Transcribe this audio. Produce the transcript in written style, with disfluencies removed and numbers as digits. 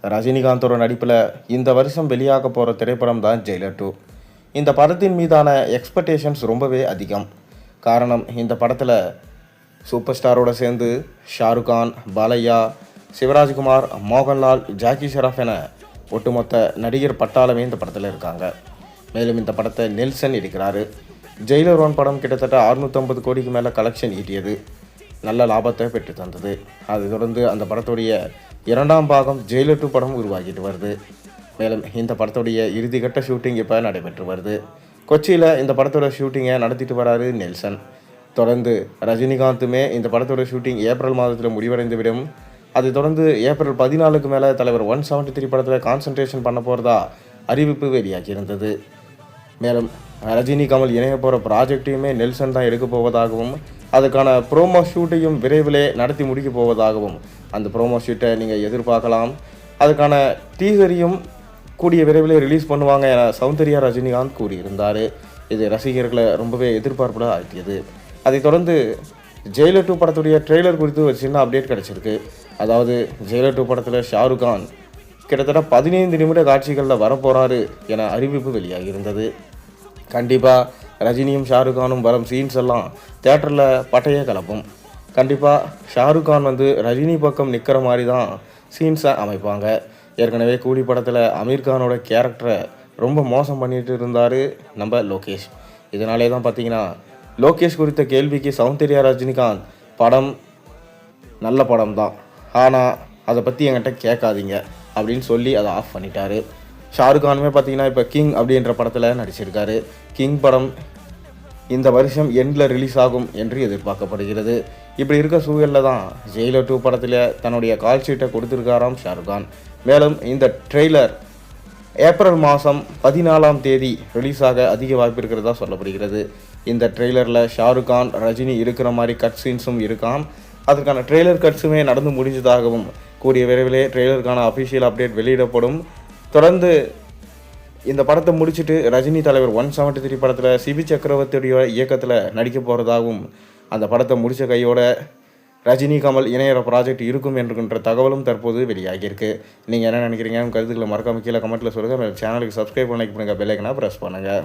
ரஜினிகாந்தோட நடிப்பில் இந்த வருஷம் வெளியாக போகிற திரைப்படம் தான் ஜெயிலர் 2. இந்த படத்தின் மீதான எக்ஸ்பெக்டேஷன்ஸ் ரொம்பவே அதிகம். காரணம், இந்த படத்தில் சூப்பர் ஸ்டாரோடு சேர்ந்து ஷாருக் கான், பாலையா, சிவராஜ்குமார், மோகன்லால், ஜாக்கி ஷெராஃப் என ஒட்டுமொத்த நடிகர் பட்டாளமே இந்த படத்தில் இருக்காங்க. மேலும் இந்த படத்தை நெல்சன் எடுக்கிறாரு. ஜெயிலர் 1 படம் கிட்டத்தட்ட 650 கோடிக்கு மேலே கலெக்ஷன் ஈட்டியது. நல்ல லாபத்தை பெற்று தந்தது. அதை தொடர்ந்து அந்த படத்துடைய 2ஆம் பாகம் ஜெயிலர் 2 படம் உருவாகிட்டு வருது. மேலும் இந்த படத்துடைய இறுதிக்கட்ட ஷூட்டிங் இப்போ நடைபெற்று வருது. கொச்சியில் இந்த படத்தோட ஷூட்டிங்கை நடத்திட்டு வராரு நெல்சன். தொடர்ந்து ரஜினிகாந்துமே இந்த படத்தோட ஷூட்டிங் ஏப்ரல் மாதத்தில் முடிவடைந்து விடும். அதை தொடர்ந்து ஏப்ரல் 14க்கு மேலே தலைவர் 173 படத்தில் கான்சன்ட்ரேஷன் பண்ண போகிறதா அறிவிப்பு வெளியாகி இருந்தது. மேலும் ரஜினி கமல் இணைய போகிற ப்ராஜெக்டையுமே நெல்சன் தான் எடுக்க போவதாகவும், அதுக்கான ப்ரோமோ ஷூட்டையும் விரைவிலே நடத்தி முடிக்க போவதாகவும் அந்த ப்ரோமோ ஷூட்டை நீங்கள் எதிர்பார்க்கலாம். அதுக்கான டீசரையும் கூடிய விரைவிலே ரிலீஸ் பண்ணுவாங்க என சௌந்தர்யா ரஜினிகாந்த் கூறியிருந்தார். இது ரசிகர்களை ரொம்பவே எதிர்பார்ப்புட ஆக்கியது. அதைத் தொடர்ந்து ஜெயிலர் 2 படத்துடைய ட்ரெய்லர் குறித்து ஒரு சின்ன அப்டேட் கிடச்சிருக்கு. அதாவது ஜெயிலர் 2 படத்தில் ஷாருக் கான் கிட்டத்தட்ட 15 நிமிட காட்சிகளில் வரப்போகிறாரு என அறிவிப்பு வெளியாகி இருந்தது. கண்டிப்பாக ரஜினியும் ஷாருக் கானும் வரும் சீன்ஸ் எல்லாம் தேட்டரில் பட்டையே கலப்பும். கண்டிப்பாக ஷாருக் கான் ரஜினி பக்கம் நிற்கிற மாதிரி தான் சீன்ஸை அமைப்பாங்க. ஏற்கனவே கூலி படத்தில் அமீர் கானோட கேரக்டரை ரொம்ப மோசம் பண்ணிட்டு இருந்தார் நம்ம லோகேஷ். இதனாலே தான் பார்த்தீங்கன்னா லோகேஷ் குறித்த கேள்விக்கு சௌந்தர்யா ரஜினிகாந்த் படம் நல்ல படம் தான், ஆனால் அதை பற்றி என்கிட்ட கேட்காதீங்க அப்படின்னு சொல்லி அதை ஆஃப் பண்ணிட்டாரு. ஷாருக் கானுமே பார்த்தீங்கன்னா இப்போ கிங் அப்படின்ற படத்தில் நடிச்சிருக்காரு. கிங் படம் இந்த வருஷம் எண்டில் ரிலீஸ் ஆகும் என்று எதிர்பார்க்கப்படுகிறது. இப்படி இருக்க சூழலில் தான் ஜெயிலர் 2 படத்தில் தன்னுடைய கால் ஷீட்டை கொடுத்துருக்காராம் ஷாருக் கான். மேலும் இந்த ட்ரெய்லர் ஏப்ரல் மாதம் 14ஆம் தேதி ரிலீஸ் ஆக அதிக வாய்ப்பு இருக்கிறதா சொல்லப்படுகிறது. இந்த ட்ரெய்லரில் ஷாருக் கான், ரஜினி இருக்கிற மாதிரி கட் சீன்ஸும் இருக்காம். அதுக்கான ட்ரெய்லர் கட்ஸுமே நடந்து முடிஞ்சதாகவும் கூடிய விரைவிலே ட்ரெய்லருக்கான அஃபிஷியல் அப்டேட் வெளியிடப்படும். தொடர்ந்து இந்த படத்தை முடிச்சுட்டு ரஜினி தலைவர் 173 படத்தில் சிபி சக்கரவர்த்தியுடைய இயக்கத்தில் நடிக்க போகிறதாகவும், அந்த படத்தை முடித்த கையோட ரஜினி கமல் இணையற ப்ராஜெக்ட் இருக்கும் என்கின்ற தகவலும் தற்போது வெளியாகியிருக்கு. நீங்கள் என்ன நினைக்கிறீங்க? கருத்துக்களை மறக்காம கீழே கமெண்ட்டில் சொல்லுங்கள். சேனலுக்கு சப்ஸ்கிரைப் பண்ணி பெல் ஐக்கனை ப்ரெஸ் பண்ணுங்கள்.